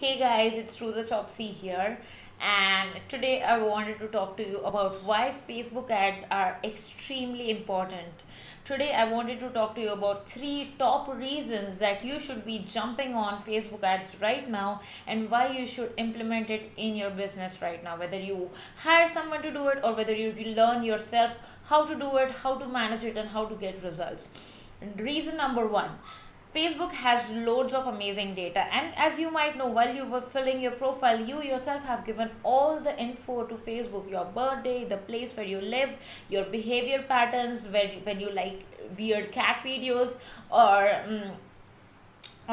Hey guys, it's Roota here, and today I wanted to talk to you about why Facebook ads are extremely important. Today I wanted to talk to you about three top reasons that you should be jumping on Facebook ads right now and why you should implement it in your business right now. Whether you hire someone to do it or whether you learn yourself how to do it, how to manage it, and how to get results. And reason number one, Facebook has loads of amazing data, and as you might know, while you were filling your profile, you yourself have given all the info to Facebook: your birthday, the place where you live, your behavior patterns, when you like weird cat videos, or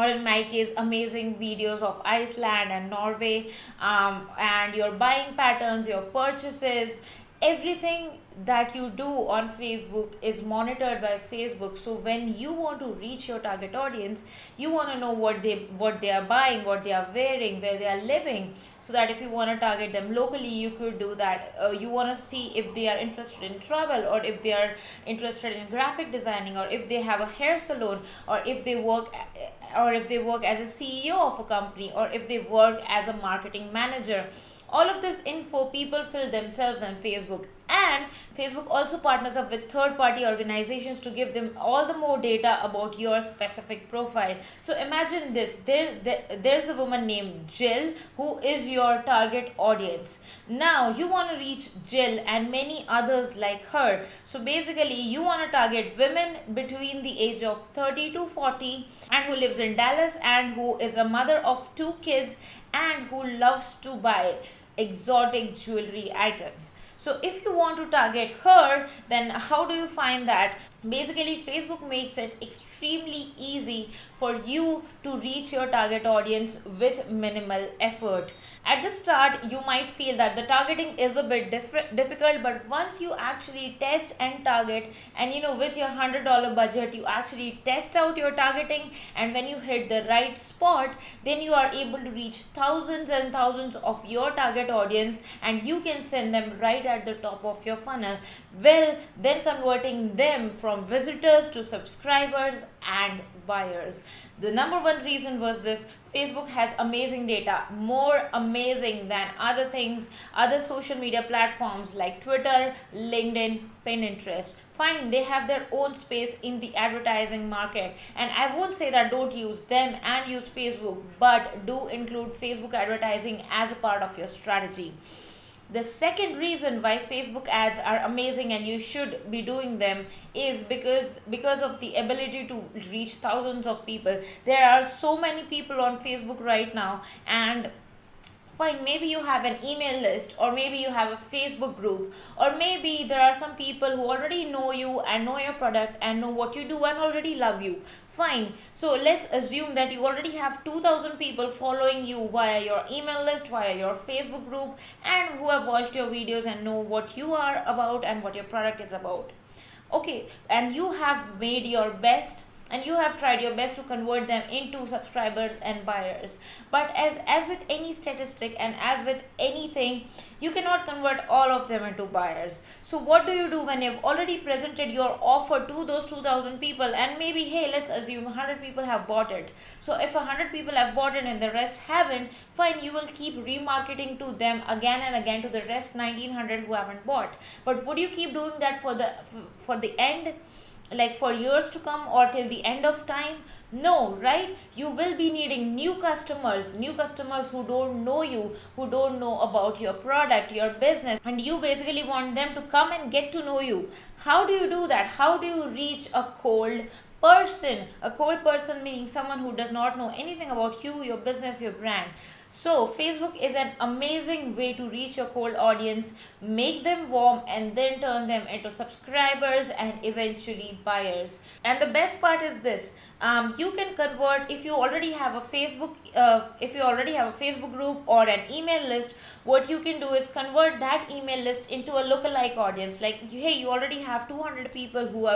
in my case amazing videos of Iceland and Norway, and your buying patterns, your purchases, everything that you do on Facebook is monitored by Facebook. So when you want to reach your target audience, you want to know what they are buying, what they are wearing, where they are living, so that if you want to target them locally, you could do that. You want to see if they are interested in travel, or if they are interested in graphic designing, or if they have a hair salon, or if they work as a CEO of a company, or if they work as a marketing manager. All of this info people fill themselves on Facebook, and Facebook also partners up with third party organizations to give them all the more data about your specific profile. So imagine this, there's a woman named Jill who is your target audience. Now you want to reach Jill and many others like her. So basically you want to target women between the age of 30 to 40 and who lives in Dallas and who is a mother of two kids and who loves to buy exotic jewelry items. So if you want to target her, then how do you find that? Basically, Facebook makes it extremely easy for you to reach your target audience with minimal effort. At the start, you might feel that the targeting is a bit difficult, but once you actually test and target, and with your $100 budget, you actually test out your targeting, and when you hit the right spot, then you are able to reach thousands and thousands of your target audience, and you can send them right at the top of your funnel, well, then converting them from visitors to subscribers and buyers. The number one reason was this: Facebook has amazing data, more amazing than other social media platforms like Twitter, LinkedIn, Pinterest. Fine, they have their own space in the advertising market, and I won't say that don't use them and use Facebook, but do include Facebook advertising as a part of your strategy. The second reason why Facebook ads are amazing and you should be doing them is because of the ability to reach thousands of people. There are so many people on Facebook right now, and fine, maybe you have an email list, or maybe you have a Facebook group, or maybe there are some people who already know you and know your product and know what you do and already love you. Fine, so let's assume that you already have 2000 people following you via your email list, via your Facebook group, and who have watched your videos and know what you are about and what your product is about. Okay, and you have made your best, and you have tried your best to convert them into subscribers and buyers, but as with any statistic and as with anything, you cannot convert all of them into buyers. So what do you do when you've already presented your offer to those 2000 people, and maybe, hey, let's assume 100 people have bought it. So if 100 people have bought it and the rest haven't, fine, you will keep remarketing to them again and again, to the rest 1900 who haven't bought. But would you keep doing that for the end, like for years to come, or till the end of time? No, right? You will be needing new customers who don't know you, who don't know about your product, your business, and you basically want them to come and get to know you. How do you do that? How do you reach a cold person? A cold person meaning someone who does not know anything about you, your business, your brand. So Facebook is an amazing way to reach your cold audience, make them warm, and then turn them into subscribers and eventually buyers. And the best part is this: you can convert, if you already have a Facebook group or an email list. What you can do is convert that email list into a lookalike audience. Like, hey, you already have 200 people who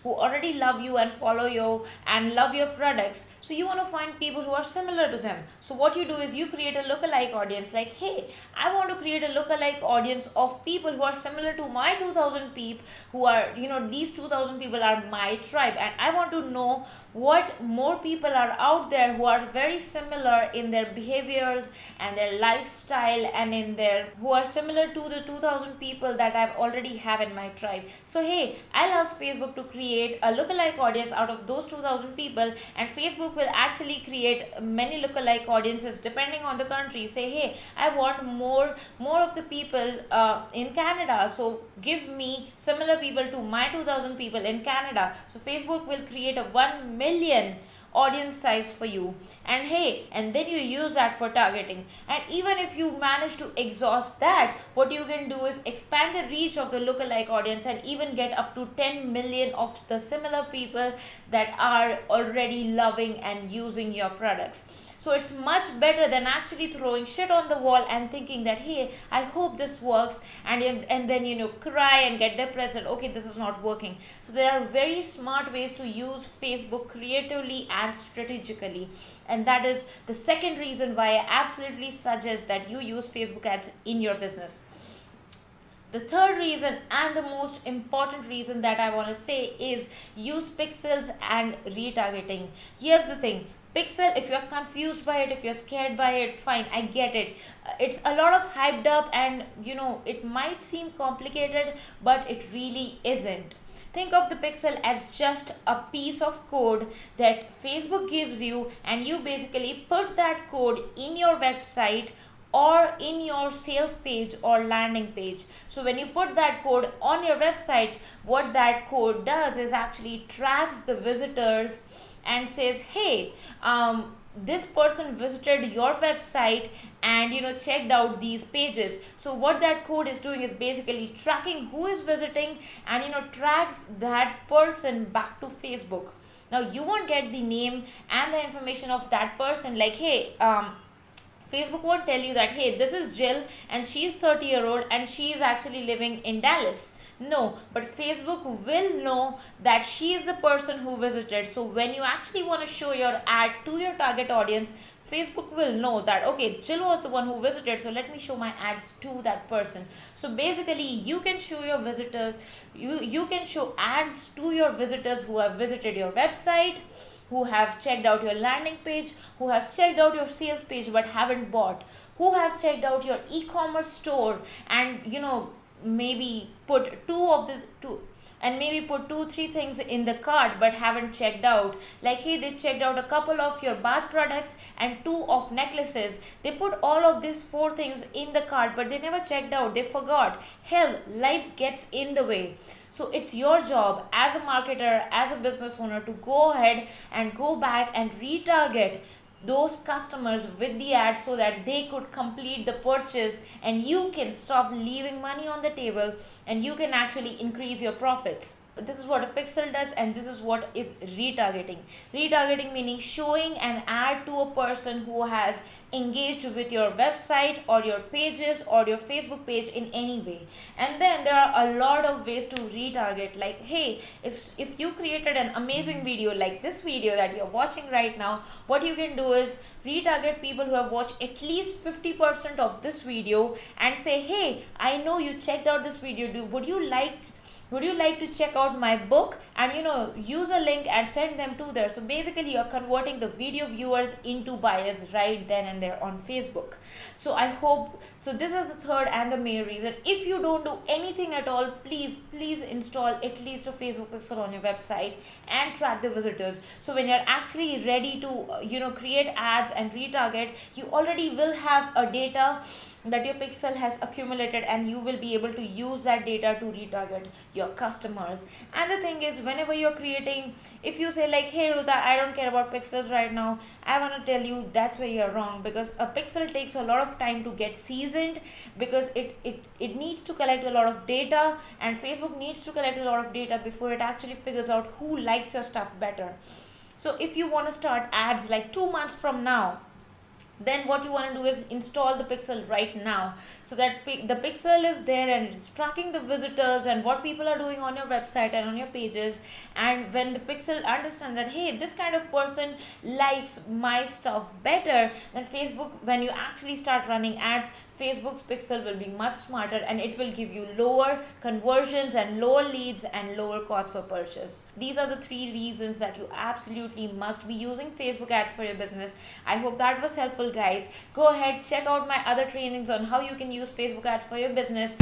already love you and follow follow you and love your products. So you want to find people who are similar to them. So what you do is you create a lookalike audience, like, hey, I want to create a lookalike audience of people who are similar to my 2000 people, who are, these 2000 people are my tribe, and I want to know what more people are out there who are very similar in their behaviors and their lifestyle, and in their who are similar to the 2000 people that I've already have in my tribe. So hey, I'll ask Facebook to create a lookalike audience out of those 2000 people, and Facebook will actually create many lookalike audiences depending on the country. Say, hey, I want more of the people in Canada, so give me similar people to my 2000 people in Canada. So Facebook will create a 1 million audience size for you, and hey, and then you use that for targeting. And even if you manage to exhaust that, what you can do is expand the reach of the lookalike audience and even get up to 10 million of the similar people that are already loving and using your products. So it's much better than actually throwing shit on the wall and thinking that, hey, I hope this works, and then cry and get depressed that, okay, this is not working. So there are very smart ways to use Facebook creatively and strategically, and that is the second reason why I absolutely suggest that you use Facebook ads in your business. The third reason, and the most important reason that I want to say, is use pixels and retargeting. Here's the thing. Pixel, if you're confused by it, if you're scared by it, fine, I get it. It's a lot of hyped up, and it might seem complicated, but it really isn't. Think of the pixel as just a piece of code that Facebook gives you, and you basically put that code in your website or in your sales page or landing page. So when you put that code on your website, what that code does is actually tracks the visitors and says, hey, this person visited your website and checked out these pages. So what that code is doing is basically tracking who is visiting, and tracks that person back to Facebook. Now you won't get the name and the information of that person, like, hey, Facebook won't tell you that, hey, this is Jill and she's 30-year-old and she is actually living in Dallas. No, but Facebook will know that she is the person who visited. So when you actually want to show your ad to your target audience, Facebook will know that, okay, Jill was the one who visited, so let me show my ads to that person. So basically, you can show your visitors, you can show ads to your visitors who have visited your website, who have checked out your landing page, who have checked out your sales page but haven't bought, who have checked out your e-commerce store and maybe put two, three things in the cart but haven't checked out. Like, hey, they checked out a couple of your bath products and 2 of necklaces. They put all of these 4 things in the cart, but they never checked out. They forgot. Hell, life gets in the way. So it's your job as a marketer, as a business owner, to go ahead and go back and retarget those customers with the ad so that they could complete the purchase, and you can stop leaving money on the table and you can actually increase your profits. This is what a pixel does, and this is what is retargeting. Retargeting meaning showing an ad to a person who has engaged with your website or your pages or your Facebook page in any way. And then there are a lot of ways to retarget, like, hey, if you created an amazing video like this video that you're watching right now, what you can do is retarget people who have watched at least 50% of this video and say, hey, I know you checked out this video. Would you like to check out my book? And use a link and send them to there. So basically you're converting the video viewers into buyers right then and there on Facebook. So this is the third and the main reason. If you don't do anything at all, please install at least a Facebook pixel on your website and track the visitors. So when you're actually ready to create ads and retarget, you already will have a data that your pixel has accumulated, and you will be able to use that data to retarget your customers. And the thing is, whenever you're creating, if you say like, hey Roota, I don't care about pixels right now, I want to tell you that's where you're wrong, because a pixel takes a lot of time to get seasoned, because it needs to collect a lot of data, and Facebook needs to collect a lot of data before it actually figures out who likes your stuff better. So if you want to start ads like 2 months from now, then what you want to do is install the pixel right now, so that the pixel is there and it's tracking the visitors and what people are doing on your website and on your pages. And when the pixel understands that, hey, this kind of person likes my stuff better, then Facebook, when you actually start running ads, Facebook's pixel will be much smarter and it will give you lower conversions and lower leads and lower cost per purchase. These are the 3 reasons that you absolutely must be using Facebook ads for your business. I hope that was helpful, guys. Go ahead, check out my other trainings on how you can use Facebook ads for your business.